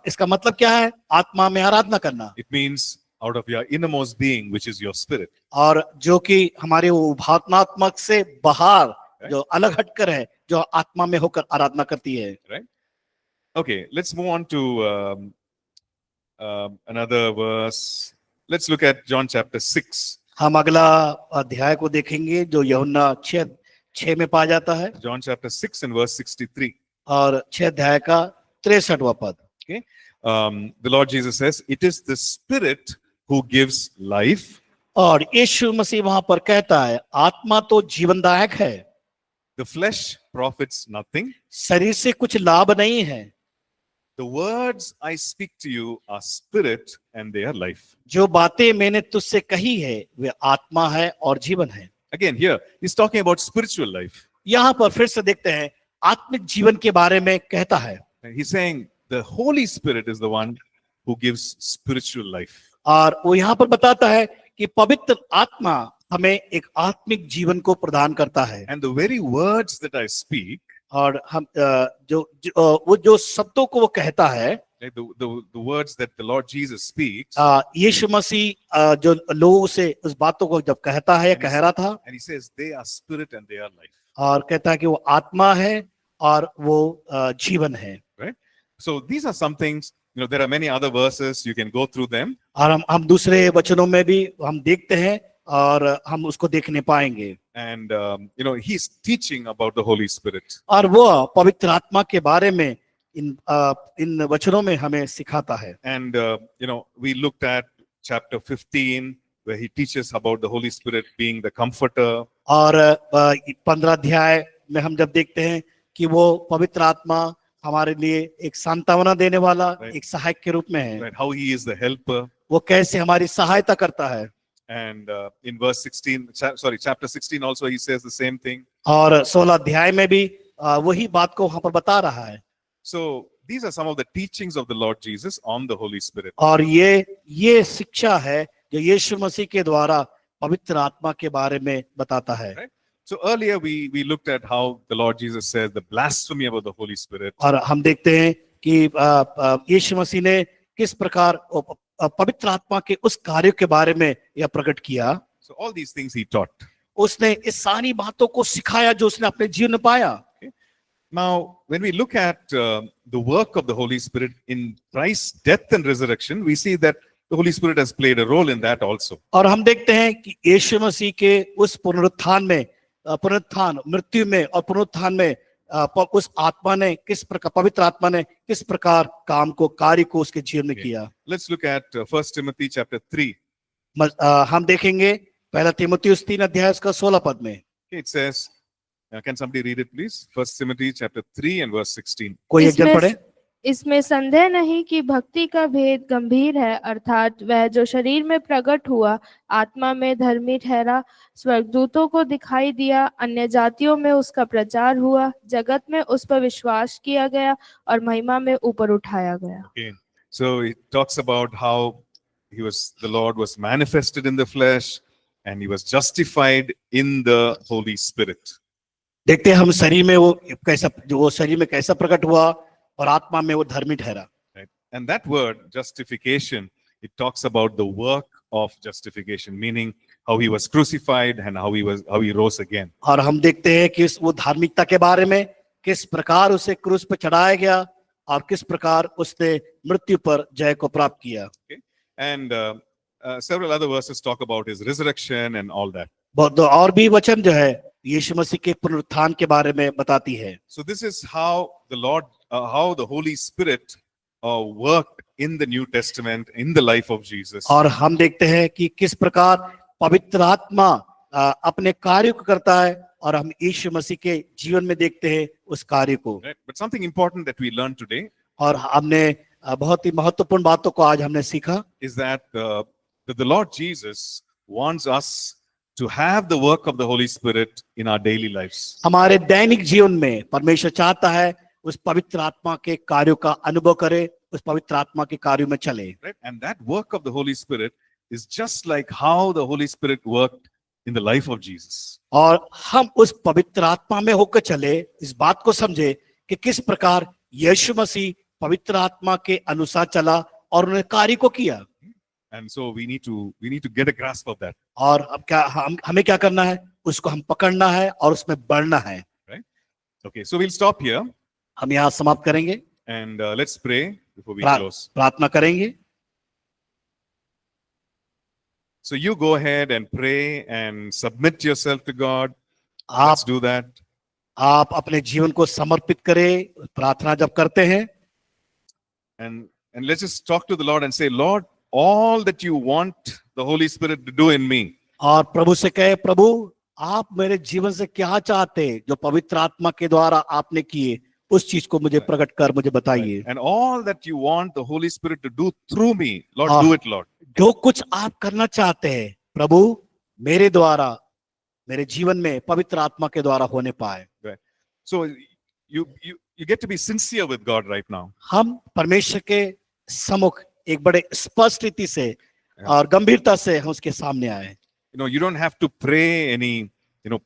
इसका मतलब क्या है आत्मा में आराधना करना? It means out of your innermost being, which is your spirit. और जो कि हमारे वो भावनात्मक से बाहर जो अलग हटकर है, जो आत्मा में होकर आराधना करती है। Okay, let's move on to another verse. Let's look at John chapter 6. हम अगला अध्याय को देखेंगे जो यूहन्ना 6 में पाया जाता है John chapter 6 and verse 63. और 6 अध्याय का 63वां पद। The Lord Jesus says, "It is the Spirit who gives life. और यीशु मसीह वहां पर कहता है आत्मा तो जीवनदायक है, The flesh profits nothing. शरीर से कुछ लाभ नहीं है। The words I speak to you are spirit and they are life." जो बातें मैंने तुझसे कही है वे आत्मा है और जीवन है। Again, here he's talking about spiritual life. यहाँ पर फिर से देखते हैं आत्मिक जीवन के बारे में कहता है And he's saying the Holy Spirit is the one who gives spiritual life. और वो यहाँ पर बताता है कि पवित्र आत्मा हमें एक आत्मिक जीवन को प्रदान करता है। And the very words that I speak, और हम वो जो शब्दों को वो कहता है, like the words that the Lord Jesus speaks, यीशु मसीह जो लोगों से उस बातों को जब कहता है या कह रहा था, and he says they are spirit and they are life. और कहता है कि वो आत्मा है और वो जीवन है। So these are some things, there are many other verses, you can go through them. और हम दूसरे वचनों में भी हम देखते हैं और हम उसको देखने पाएंगे। And, he's teaching about the Holy Spirit. और वो पवित्र आत्मा के बारे में इन वचनों में हमें सिखाता है। And, we looked at chapter 15, where he teaches about the Holy Spirit being the comforter. और 15 अध्याय में हम जब देखते हैं कि वो पवित्र आत्मा हमारे लिए एक सांत्वना देने वाला एक सहायक के रूप में है, Right? How he is the helper. वो कैसे हमारी सहायता करता है। And in verse 16, chapter 16 also he says the same thing. और 16 अध्याय में भी वही बात को वहां पर बता रहा है। So these are some of the teachings of the Lord Jesus on the Holy Spirit. और ये शिक्षा है जो यीशु मसीह के द्वारा पवित्र आत्मा के बारे में बताता है। Right? So earlier we looked at how the Lord Jesus says the blasphemy about the Holy Spirit. और हम देखते हैं कि यीशु मसीह ने किस प्रकार पवित्र आत्मा के उस कार्य के बारे में यह प्रकट किया। So all these things he taught. उसने इस सारी बातों को सिखाया जो उसने अपने जीवन में पाया। Now, when we look at the work of the Holy Spirit in Christ's death and resurrection, we see that the Holy Spirit has played a role in that also. और हम देखते हैं कि यीशु मसीह के उस पुनरुत्थान में मृत्यु में और पुनरुत्थान में उस आत्मा ने किस प्रकार पवित्र आत्मा ने किस प्रकार कार्य को उसके जीवन में किया। Let's look at 1 Timothy chapter 3. हम देखेंगे पहला तीमुथियुस 3 अध्याय का 16 पद में। It says, can somebody read it please? 1 Timothy chapter 3 and verse 16. कोई एक जन पढ़े। इसमें संदेह नहीं कि भक्ति का भेद गंभीर है, अर्थात वह जो शरीर में प्रकट हुआ, आत्मा में धर्मी ठहरा, स्वर्गदूतों को दिखाई दिया, अन्य जातियों में उसका प्रचार हुआ, जगत में उस पर विश्वास किया गया और महिमा में ऊपर उठाया गया। Okay. So it talks about how the Lord was manifested in the flesh and he was justified in the Holy Spirit. देखते हैं हम शरीर में वो कैसा, जो वो शरीर में कैसा प्रकट हुआ और आत्मा में वो धर्मी ठहरा। Right? And that word, justification, it talks about the work of justification, meaning how he was crucified and how he rose again. और हम देखते हैं कि वो धार्मिकता के बारे में किस प्रकार उसे क्रूस पर चढ़ाया गया और किस प्रकार उसने मृत्यु पर जय को प्राप्त किया। Okay? And several other verses talk about his resurrection and all that. बहुत और भी वचन जो है यीशु मसीह के पुनरुत्थान के बारे में बताती है। So this is how how the Holy Spirit worked in the New Testament in the life of Jesus. और हम देखते हैं कि किस प्रकार पवित्र आत्मा अपने कार्य को करता है और हम यीशु मसीह के जीवन में देखते हैं उस कार्य को। Right? But something important that we learned today और हमने बहुत ही महत्वपूर्ण बातों को आज हमने सीखा is that the Lord Jesus wants us to have the work of the Holy Spirit in our daily lives. हमारे दैनिक जीवन में परमेश्वर चाहता है उस पवित्र आत्मा के कार्यों का अनुभव करे, उस पवित्र आत्मा के कार्यों में चले। Right? And that work of the Holy Spirit is just like how the Holy Spirit worked in the life of Jesus. और हम उस पवित्र आत्मा में होकर चले, इस बात को समझे कि किस प्रकार यीशु मसीह पवित्र आत्मा के अनुसार चला और उन्होंने कार्य को किया। And so we need to get a grasp of that. और अब क्या हमें क्या करना है, उसको हम पकड़ना है और उसमें बढ़ना है। Okay, so we'll stop here हम यहाँ समाप्त करेंगे and let's pray before we प्रा- close. प्रार्थना करेंगे। So you go ahead and pray and submit yourself to God. आप Let's do that. आप अपने जीवन को समर्पित करें प्रार्थना जब करते हैं, And let's just talk to the Lord and say, Lord, all that you want the Holy Spirit to do in me, और प्रभु से कहे, प्रभु आप मेरे जीवन से क्या चाहते, जो पवित्र आत्मा के द्वारा आपने किए उस चीज को मुझे प्रकट कर मुझे बताइए। and all that you want the Holy Spirit to do through me, Lord, do it, Lord. जो कुछ आप करना चाहते हैं प्रभु मेरे द्वारा मेरे जीवन में पवित्र आत्मा के द्वारा होने पाए। So you get to be sincere with God right now. हम परमेश्वर के सम्मुख एक बड़े स्पष्ट रीति से और गंभीरता से हम उसके सामने आए। You know, you don't have to pray any,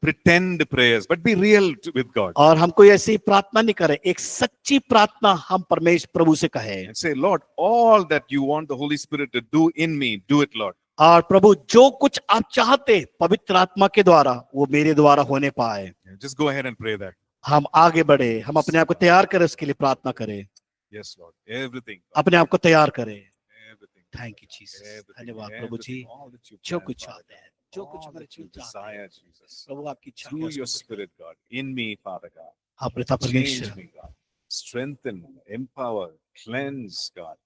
pretend prayers, but be real with God. और हम कोई ऐसी प्रार्थना नहीं करें, एक सच्ची प्रार्थना हम परमेश्वर प्रभु से कहें And say, Lord, all that you want the Holy Spirit to do in me, do it, Lord. और प्रभु जो कुछ आप चाहते पवित्र आत्मा के द्वारा वो मेरे द्वारा होने पाए। Just go ahead and pray that. हम आगे बढ़े, हम अपने आप को तैयार करें, उसके लिए प्रार्थना करें, Yes, Lord. Everything. अपने आप को तैयार करें। Everything. Thank you Jesus, Everything, धन्यवाद प्रभु जी। everything, all that you जो plan, कुछ Father, चाहते हैं, जो कुछ all मेरे that you जीवन चाहते हैं, desire, Jesus. प्रभु आपकी इच्छा Through है your उसको Spirit, God, in me, Father God. आप पिता Change परमेश्वर me, God. Strengthen, empower, cleanse, God.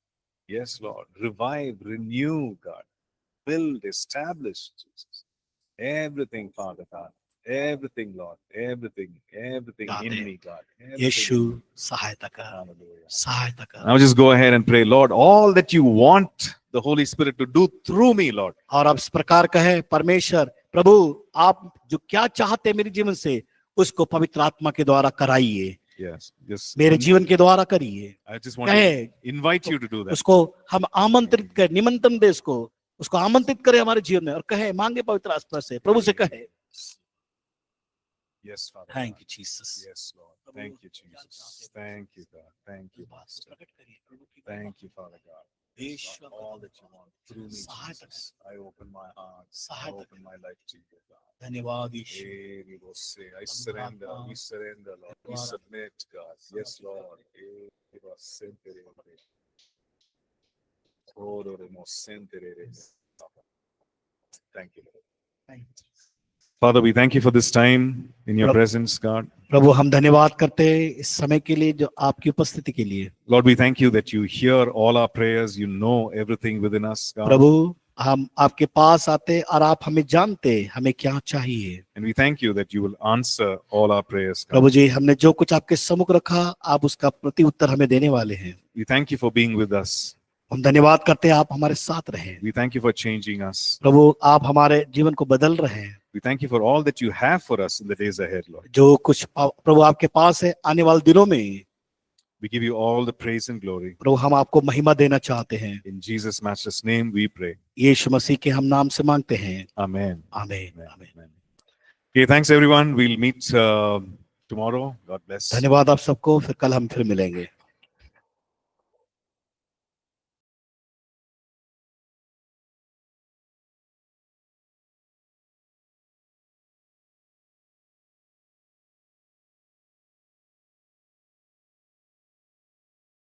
Yes, Lord. Revive, renew, God. Build, establish, Jesus. Everything, Father God. Everything, Lord. Everything God, in me, God. Yeshu Everything. सहायता कर, Hallelujah. सहायता कर। Now just go ahead and pray, Lord, all that you want the Holy Spirit to do through me, Lord. और आप इस प्रकार कहे, परमेश्वर प्रभु आप जो क्या चाहते हैं मेरे जीवन से उसको पवित्र आत्मा के द्वारा कराइए, Yes, just मेरे जीवन के द्वारा करिए। I just want कहे, to invite you to do that. उसको हम आमंत्रित करें, निमंत्रण दे, उसको आमंत्रित करें हमारे जीवन में और कहे, मांगे पवित्र आत्मा से, प्रभु से कहे। Yes, Father. Thank God. You Jesus. Yes, Lord. Thank you, Jesus. Thank you, God. Thank you, Master. Thank you, Father God. Yes, Lord, all that you want through me, Jesus. I open my heart. I open my life to you, God. धन्यवाद यीशु। Hey, we will say, I surrender, Lord. We submit, God. Yes, Lord. Hey, we will send it in. Oh, Lord, we will send it in. Thank you, Lord. Father, we thank you for this time in your presence, God. प्रभु हम धन्यवाद करते हैं इस समय के लिए जो आपकी उपस्थिति के लिए। Lord, we thank you that you hear all our prayers. You know everything within us, God. प्रभु हम आपके पास आते और आप हमें जानते हमें क्या चाहिए। And we thank you that you will answer all our prayers, God. प्रभु जी, हमने जो कुछ आपके सम्मुख रखा, आप उसका प्रति उत्तर हमें देने वाले हैं। We thank you for being with us. हम धन्यवाद करते हैं आप हमारे साथ रहें। We thank you for changing us. प्रभु, आप हमारे जीवन को बदल रहे हैं। We thank you for all that you have for us in the days ahead, Lord. जो कुछ प्रभु आपके पास है आने वाले दिनों में, We give you all the praise and glory. प्रभु हम आपको महिमा देना चाहते हैं। In Jesus' matchless name we pray. यीशु मसीह के हम नाम से मांगते हैं, Amen. आमीन। Amen. आमीन। Amen. Okay, thanks everyone. We'll meet tomorrow. God bless. धन्यवाद आप सबको, फिर कल हम फिर मिलेंगे।